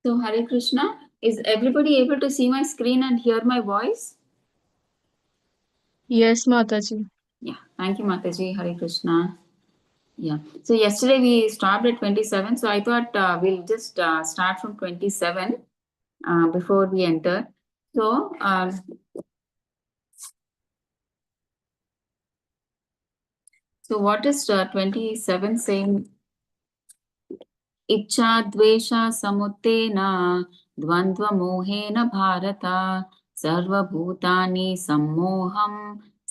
So Hare Krishna, is everybody able to see my screen and hear my voice? Yes, Mataji. Yeah, thank you Mataji, Hare Krishna. Yeah, so yesterday we stopped at 27, so I thought we'll just start from 27 before we enter. So, so what is 27 saying? इच्छा द्वेष समुत्तेन द्वन्द्वमोहेन भारत सर्वभूतानि सम्मोहं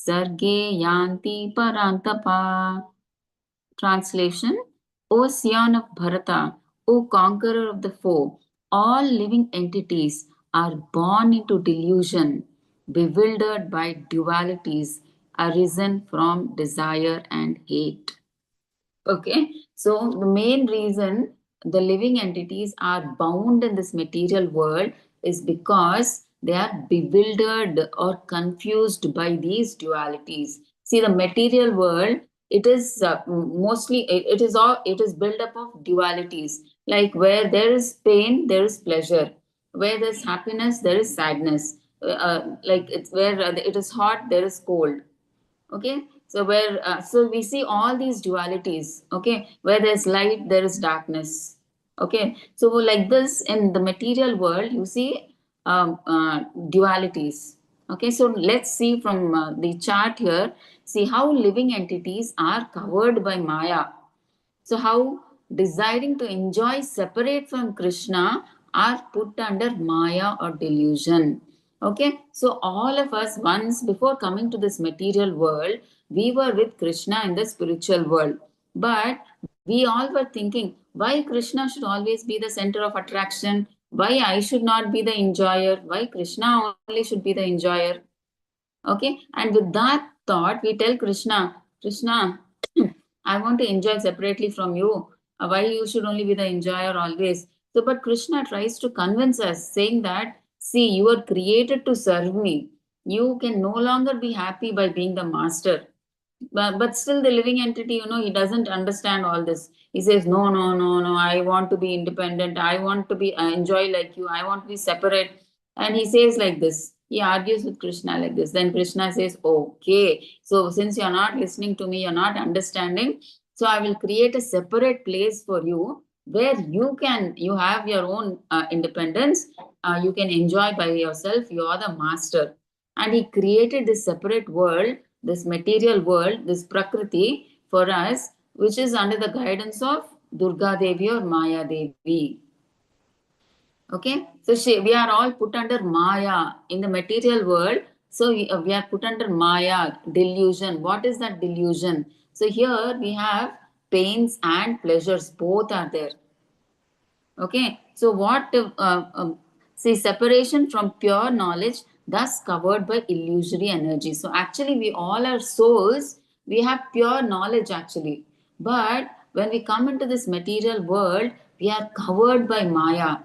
सर्गे यान्ति परन्तप. Translation: O Scion of Bharata, O conqueror of the foe, all living entities are born into delusion, bewildered by dualities arisen from desire and hate. Okay, so the main reason the living entities are bound in this material world is because they are bewildered or confused by these dualities. See, the material world, it is mostly it is all it is built up of dualities. Like where there is pain, there is pleasure. Where there is happiness, there is sadness. Like it's where it is hot, there is cold. Okay, so where so we see all these dualities. Okay, where there's light there is darkness. Okay, so like this in the material world you see dualities. Okay, so let's see from the chart here, see how living entities are covered by Maya. So, how desiring to enjoy separate from Krishna are put under Maya or delusion. Okay, so all of us, once before coming to this material world, we were with Krishna in the spiritual world. But we all were thinking, why Krishna should always be the center of attraction? Why I should not be the enjoyer? Why Krishna only should be the enjoyer? Okay, and with that thought we tell Krishna, Krishna, I want to enjoy separately from you. Why you should only be the enjoyer always? So but Krishna tries to convince us saying that, see, you are created to serve me. You can no longer be happy by being the master. But still the living entity, he doesn't understand all this. He says, no, no, no, no, I want to be independent, I want to be enjoy like you, I want to be separate. And he says like this, he argues with Krishna like this. Then Krishna says, okay, so since you're not listening to me, you're not understanding, so I will create a separate place for you where you have your own independence. You can enjoy by yourself, you are the master. And he created this separate world, this material world, this Prakriti for us, which is under the guidance of Durga Devi or Maya Devi. Okay, so we are all put under Maya in the material world. So we are put under Maya, delusion. What is that delusion? So here we have pains and pleasures, both are there. Okay, so what see, separation from pure knowledge, thus covered by illusory energy. So actually, we all are souls, we have pure knowledge actually. But when we come into this material world, we are covered by Maya.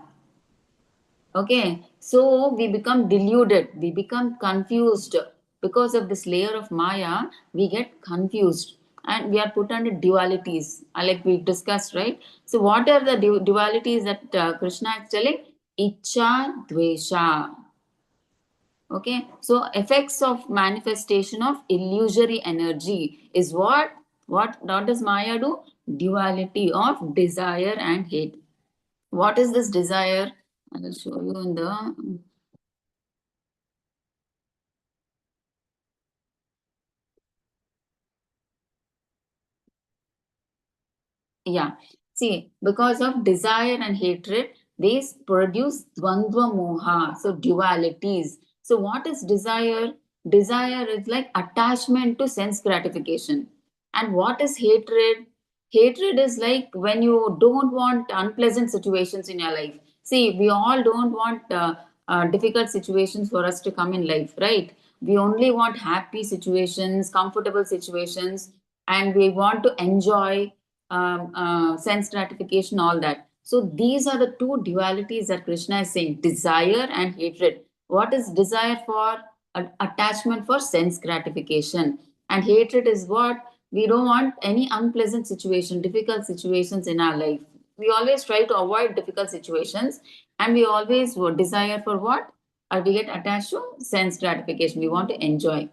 Okay, so we become deluded, we become confused because of this layer of Maya. We get confused and we are put under dualities, like we discussed, right? So, what are the dualities that Krishna is telling? Icha, Dvesha. Okay, so effects of manifestation of illusory energy is what does Maya do? Duality of desire and hate. What is this desire? I will show you in the yeah. See, because of desire and hatred, these produce dvandva moha, so dualities. So, what is desire? Desire is like attachment to sense gratification. And what is hatred? Hatred is like when you don't want unpleasant situations in your life. See, we all don't want difficult situations for us to come in life, right? We only want happy situations, comfortable situations, and we want to enjoy sense gratification, all that. So these are the two dualities that Krishna is saying, desire and hatred. What is desire for? Attachment for sense gratification. And hatred is what? We don't want any unpleasant situation, difficult situations in our life. we always try to avoid difficult situations, and we always would desire for what? Or we get attached to sense gratification. We want to enjoy.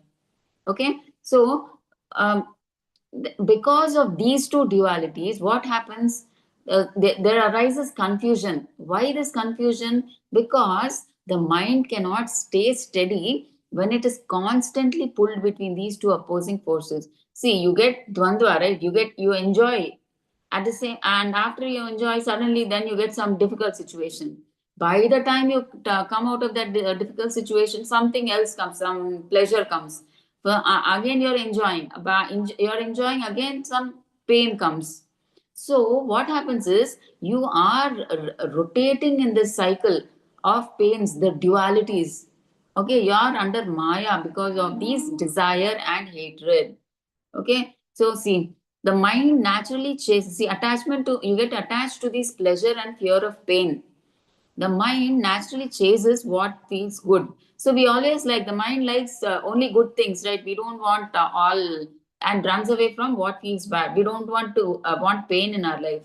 Okay, so um, because of these two dualities, what happens? There arises confusion. Why this confusion? Because the mind cannot stay steady when it is constantly pulled between these two opposing forces. See, you get dvandva, right? You enjoy at the same, and after you enjoy, suddenly then you get some difficult situation. By the time you come out of that difficult situation, something else comes, some pleasure comes. Well, again you're enjoying, but you're enjoying, again some pain comes. So what happens is you are rotating in this cycle of pains, the dualities. Okay, you are under Maya because of these desire and hatred. Okay, so see, the mind naturally chases, see, attachment to, you get attached to this pleasure and fear of pain. The mind naturally chases what feels good. So we always like, the mind likes only good things, right? We don't want all, and runs away from what feels bad. We don't want to want pain in our life.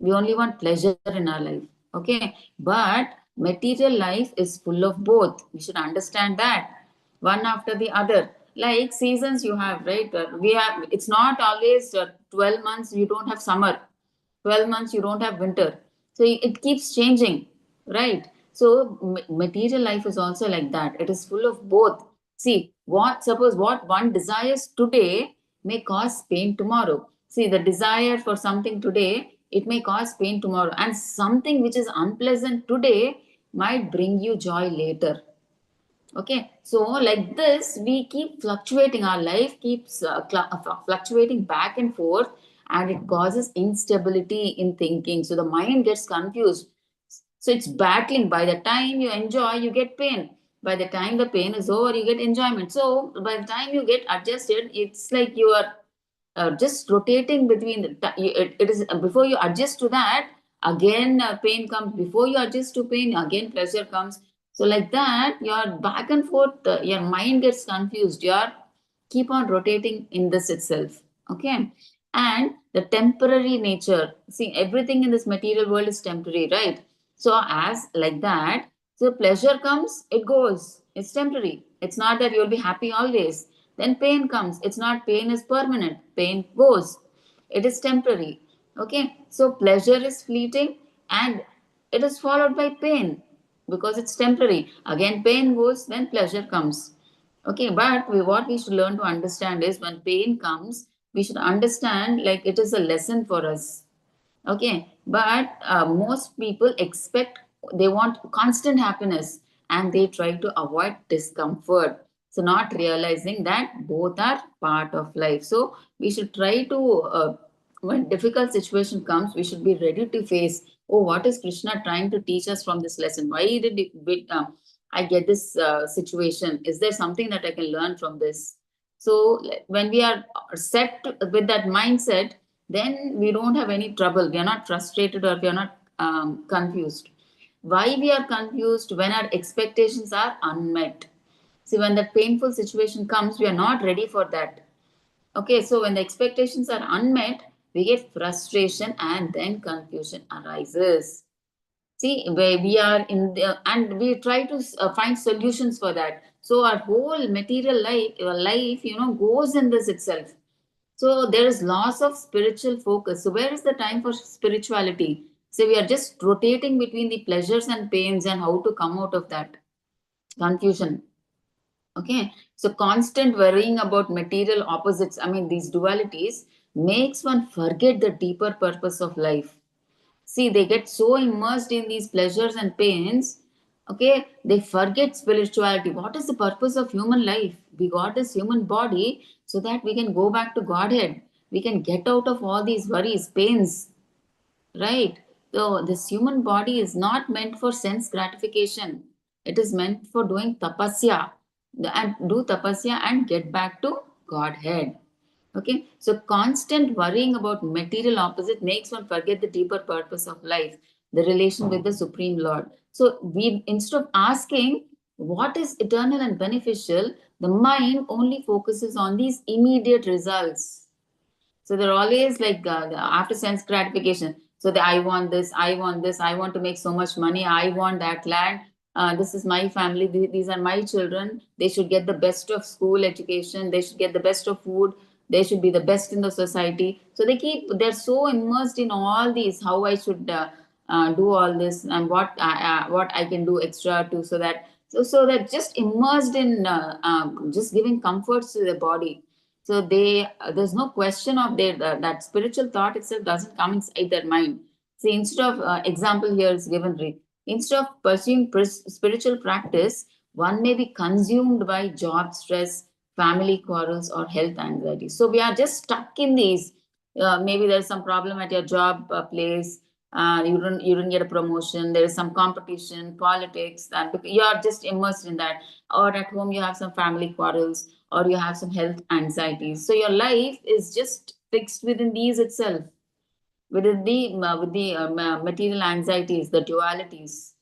We only want pleasure in our life. Okay, but material life is full of both. We should understand that, one after the other. Like seasons you have, right? We have, it's not always 12 months you don't have summer, 12 months you don't have winter. So it keeps changing, right? So material life is also like that. It is full of both. See, what, suppose what one desires today may cause pain tomorrow. See, the desire for something today, it may cause pain tomorrow, and something which is unpleasant today might bring you joy later. Okay, so like this, we keep fluctuating. Our life keeps fluctuating back and forth, and it causes instability in thinking. So the mind gets confused. So it's battling. By the time you enjoy, you get pain. By the time the pain is over, you get enjoyment. So by the time you get adjusted, it's like you are just rotating between it is before you adjust to that, again pain comes. Before you adjust to pain, again pleasure comes. So like that, you're back and forth, your mind gets confused. You're keep on rotating in this itself. Okay, and the temporary nature, see, everything in this material world is temporary, right? So as like that, so pleasure comes, it goes, it's temporary. It's not that you'll be happy always. Then pain comes, it's not, pain is permanent, pain goes, it is temporary. Okay, so pleasure is fleeting, and it is followed by pain because it's temporary. Again pain goes, then pleasure comes. Okay, but what we should learn to understand is, when pain comes, we should understand like it is a lesson for us. Okay, but most people expect, they want constant happiness, and they try to avoid discomfort. So, not realizing that both are part of life. So, we should try to, when difficult situation comes, we should be ready to face. Oh, what is Krishna trying to teach us from this lesson? Why did I get this situation? Is there something that I can learn from this? So, when we are set with that mindset, then we don't have any trouble. We are not frustrated, or we are not confused. Why we are confused? When our expectations are unmet. See, when that painful situation comes, we are not ready for that. Okay, so when the expectations are unmet, we get frustration, and then confusion arises. See, where we are in the, and we try to find solutions for that. So our whole material life, goes in this itself. So there is loss of spiritual focus. So where is the time for spirituality? So we are just rotating between the pleasures and pains, and how to come out of that confusion. Okay. So constant worrying about material opposites, I mean these dualities, makes one forget the deeper purpose of life. See, they get so immersed in these pleasures and pains. Okay, they forget spirituality. What is the purpose of human life? We got this human body so that we can go back to Godhead. We can get out of all these worries, pains, right? So, this human body is not meant for sense gratification. It is meant for doing tapasya, and do tapasya and get back to Godhead. Okay, so constant worrying about material opposite makes one forget the deeper purpose of life, the relation with the Supreme Lord. So we, instead of asking what is eternal and beneficial, the mind only focuses on these immediate results. So they're always like after sense gratification. So I want this, I want this, I want to make so much money, I want that land. This is my family, these are my children. They should get the best of school education, they should get the best of food, they should be the best in the society. So they're so immersed in all these, how I should do all this, and what I can do extra to, so that just immersed in just giving comforts to the body. So there's no question of that spiritual thought itself doesn't come inside their mind. See, instead of example here is given, instead of pursuing spiritual practice, one may be consumed by job stress, family quarrels, or health anxiety. So we are just stuck in these. Maybe there's some problem at your job place. You don't get a promotion. There is some competition, politics, that you are just immersed in that. Or at home you have some family quarrels, or you have some health anxieties. So your life is just fixed within these itself, within the material anxieties, the dualities.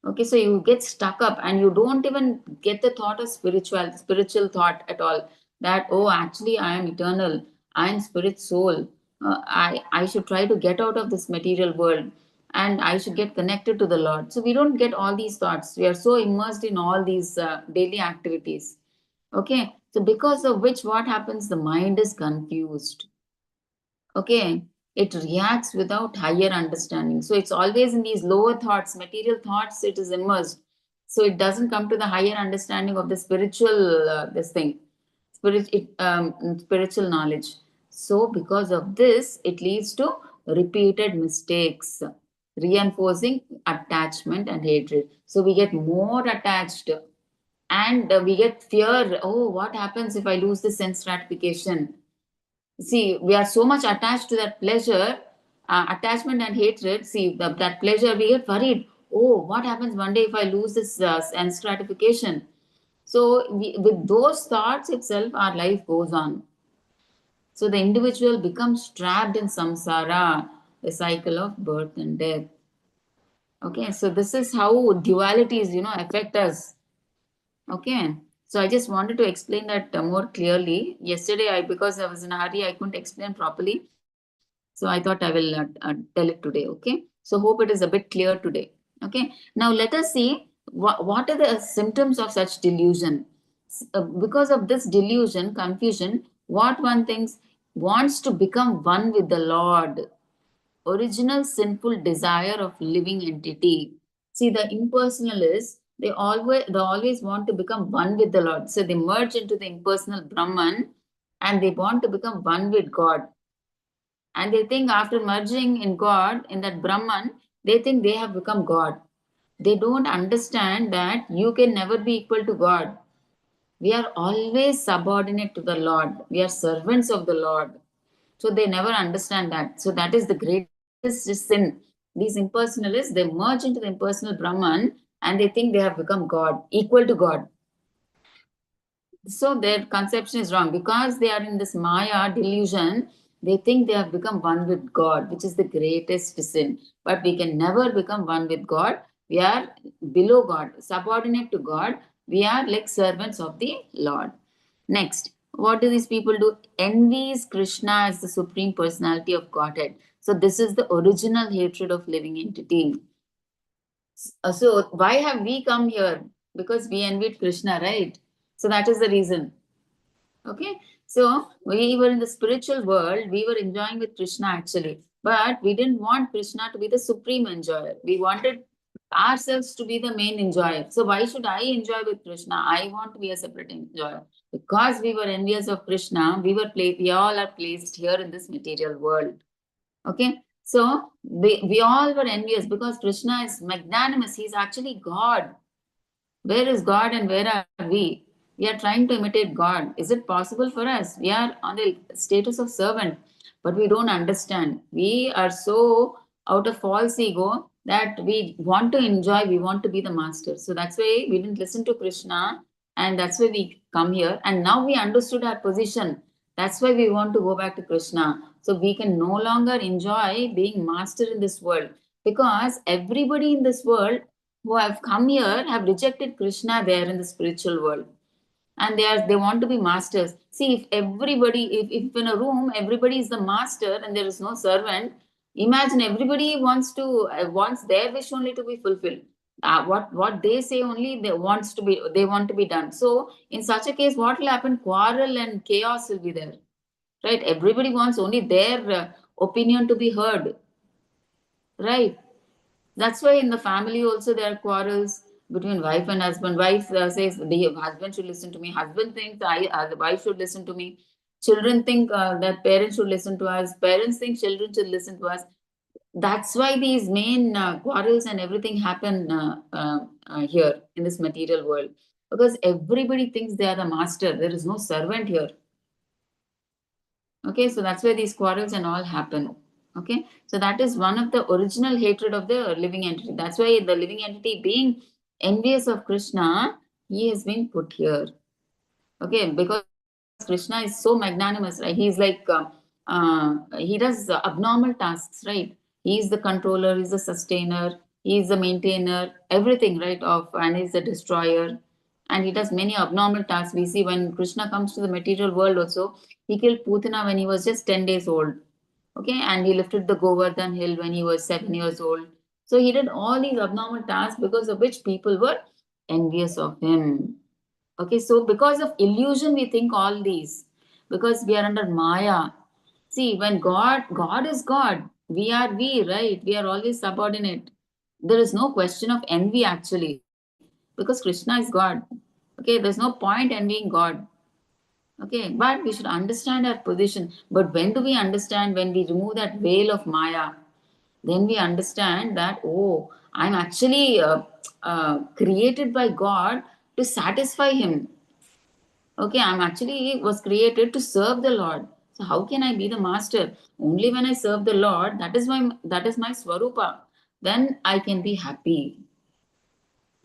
Okay, so you get stuck up and you don't even get the thought of spiritual thought at all. That, oh, actually I am eternal, I am spirit soul. I should try to get out of this material world, and I should get connected to the Lord. So we don't get all these thoughts. We are so immersed in all these daily activities. Okay, so because of which, what happens? The mind is confused. Okay, it reacts without higher understanding. So it's always in these lower thoughts, material thoughts, it is immersed. So it doesn't come to the higher understanding of the spiritual, this thing, spiritual knowledge. So because of this, it leads to repeated mistakes, reinforcing attachment and hatred. So we get more attached, and we get fear. Oh, what happens if I lose the sense gratification? See, we are so much attached to that pleasure, attachment and hatred. See, that pleasure, we get worried. Oh, what happens one day if I lose this sense gratification? So, with those thoughts itself, our life goes on. So, the individual becomes trapped in samsara, the cycle of birth and death. Okay, so this is how dualities, affect us. Okay, so I just wanted to explain that more clearly. Yesterday, because I was in a hurry, I couldn't explain properly. So I thought I will tell it today. Okay. So hope it is a bit clear today. Okay. Now let us see what are the symptoms of such delusion. Because of this delusion, confusion, what one thinks, wants to become one with the Lord. Original sinful desire of living entity. See, the impersonalists, they always want to become one with the Lord. So they merge into the impersonal Brahman, and they want to become one with God. And they think after merging in God, in that Brahman, they think they have become God. They don't understand that you can never be equal to God. We are always subordinate to the Lord. We are servants of the Lord. So they never understand that. So that is the greatest sin. These impersonalists, they merge into the impersonal Brahman, and they think they have become God, equal to God. So their conception is wrong because they are in this Maya delusion. They think they have become one with God, which is the greatest sin. But we can never become one with God. We are below God, subordinate to God. We are like servants of the Lord. Next, what do these people do? Envies Krishna as the supreme personality of Godhead. So this is the original hatred of living entity. So why have we come here? Because we envied Krishna, right? So that is the reason. Okay. So we were in the spiritual world, we were enjoying with Krishna actually. But we didn't want Krishna to be the supreme enjoyer. We wanted ourselves to be the main enjoyer. So why should I enjoy with Krishna? I want to be a separate enjoyer. Because we were envious of Krishna, we all are placed here in this material world. Okay. So we all were envious because Krishna is magnanimous. He's actually God. Where is God and where are we? We are trying to imitate God. Is it possible for us? We are on the status of servant, but we don't understand. We are so out of false ego that we want to enjoy, we want to be the master. So that's why we didn't listen to Krishna, and that's why we come here. And now we understood our position. That's why we want to go back to Krishna. So we can no longer enjoy being master in this world, because everybody in this world who have come here have rejected Krishna there in the spiritual world, and they want to be masters. See, if everybody, if in a room everybody is the master and there is no servant, Imagine everybody wants their wish only to be fulfilled. What they say only they want to be done. So in such a case, what will happen? Quarrel and chaos will be there, right? Everybody wants only their opinion to be heard, right? That's why in the family also there are quarrels between wife and husband. Wife says the husband should listen to me. Husband thinks the wife should listen to me. Children think that parents should listen to us. Parents think children should listen to us. That's why these main quarrels and everything happen here in this material world, because everybody thinks they are the master. There is no servant here. Okay, so that's why these quarrels and all happen. Okay, so that is one of the original hatred of the living entity. That's why the living entity, being envious of Krishna, he has been put here. Okay, because Krishna is so magnanimous, right? He's like he does abnormal tasks, right? He is the controller, he's the sustainer, he is the maintainer, everything, right? And he's the destroyer, and he does many abnormal tasks. We see when Krishna comes to the material world also, he killed Putana when he was just 10 days old. Okay, and he lifted the Govardhan hill when he was 7 years old. So he did all these abnormal tasks because of which people were envious of him. Okay, so because of illusion, we think all these, because we are under Maya. See, when God is God, we are we, right? We are always subordinate. There is no question of envy actually, because Krishna is God. Okay, there's no point envying God. Okay, but we should understand our position. But when do we understand? When we remove that veil of Maya, then we understand that, oh, I'm actually created by God to satisfy Him. Okay, I'm actually was created to serve the Lord. So how can I be the master? Only when I serve the Lord, that is my swarupa. Then I can be happy.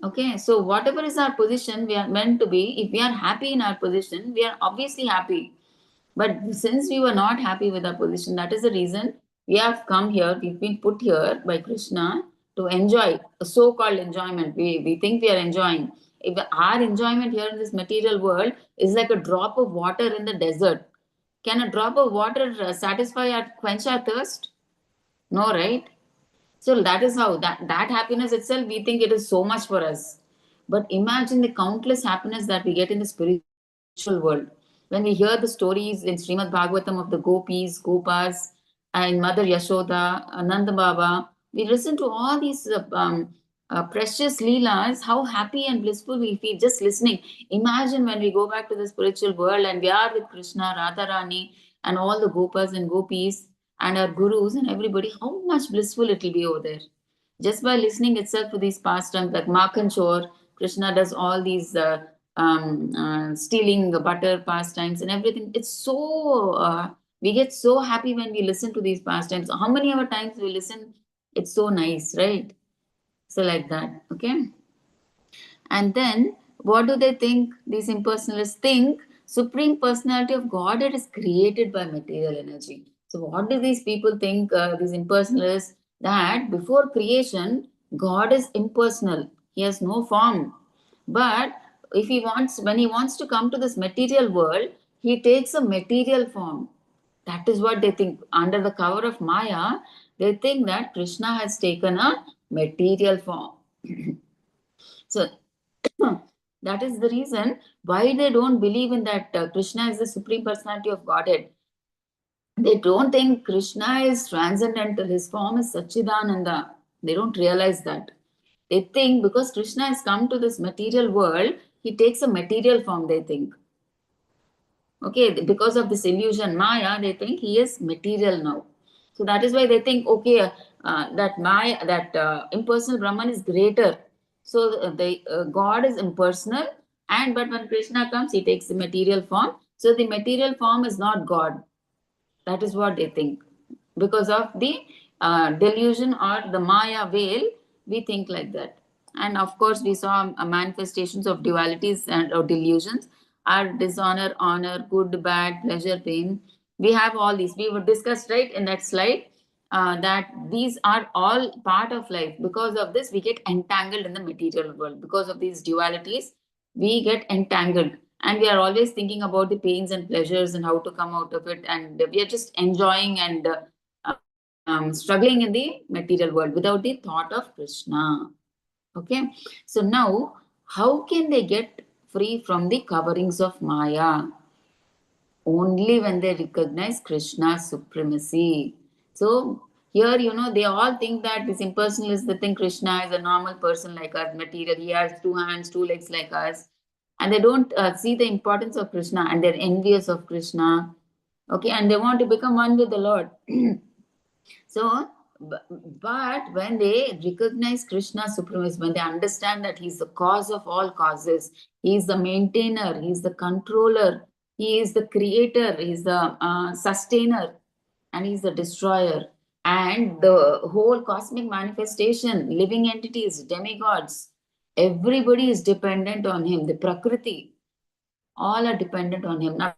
Okay, so whatever is our position, we are meant to be. If we are happy in our position, we are obviously happy. But since we were not happy with our position, that is the reason we have come here. We've been put here by Krishna to enjoy a so-called enjoyment. We think we are enjoying. If our enjoyment here in this material world is like a drop of water in the desert, can a drop of water satisfy or quench our thirst? No, right? So that is how that happiness itself, we think it is so much for us. But imagine the countless happiness that we get in the spiritual world. When we hear the stories in Srimad Bhagavatam of the gopis, gopas, and Mother Yashoda, Nanda Baba, we listen to all these precious leelas, how happy and blissful we feel just listening. Imagine when we go back to the spiritual world and we are with Krishna, Radharani, and all the gopas and gopis, and our gurus and everybody, how much blissful it will be over there. Just by listening itself to these pastimes, like Makhan Chor, Krishna does all these stealing the butter pastimes and everything. It's so, we get so happy when we listen to these pastimes. How many other times we listen? It's so nice, right? So, like that, okay? And then what do they think? These impersonalists think Supreme Personality of Godhead is created by material energy. So what do these people think, these impersonalists, that before creation, God is impersonal. He has no form. But when he wants to come to this material world, he takes a material form. That is what they think. Under the cover of Maya, they think that Krishna has taken a material form. So that is the reason why they don't believe in that Krishna is the Supreme Personality of Godhead. They don't think Krishna is transcendental. His form is Sachidananda. They don't realize that. They think because Krishna has come to this material world, he takes a material form, they think. Okay, because of this illusion, Maya, they think he is material now. So that is why they think, okay, that impersonal Brahman is greater. So the God is impersonal, and but when Krishna comes, he takes the material form. So the material form is not God. That is what they think. Because of the delusion or the Maya veil, we think like that. And of course, we saw manifestations of dualities and or delusions are dishonor, honor, good, bad, pleasure, pain. We have all these. We were discussed right in that slide that these are all part of life. Because of this, we get entangled in the material world. Because of these dualities, we get entangled, and we are always thinking about the pains and pleasures and how to come out of it, and we are just enjoying and struggling in the material world without the thought of Krishna. Okay, so now how can they get free from the coverings of Maya? Only when they recognize Krishna's supremacy. So here, they all think that this impersonal is the thing. Krishna is a normal person like us, material. He has two hands, two legs like us. And they don't see the importance of Krishna, and they're envious of Krishna. Okay, and they want to become one with the Lord. So, but when they recognize Krishna's supremacy, when they understand that He's the cause of all causes, He is the maintainer, He is the controller, He is the creator, He is the sustainer, and He is the destroyer. And the whole cosmic manifestation, living entities, demigods, everybody is dependent on Him. The Prakriti, all are dependent on Him. Now,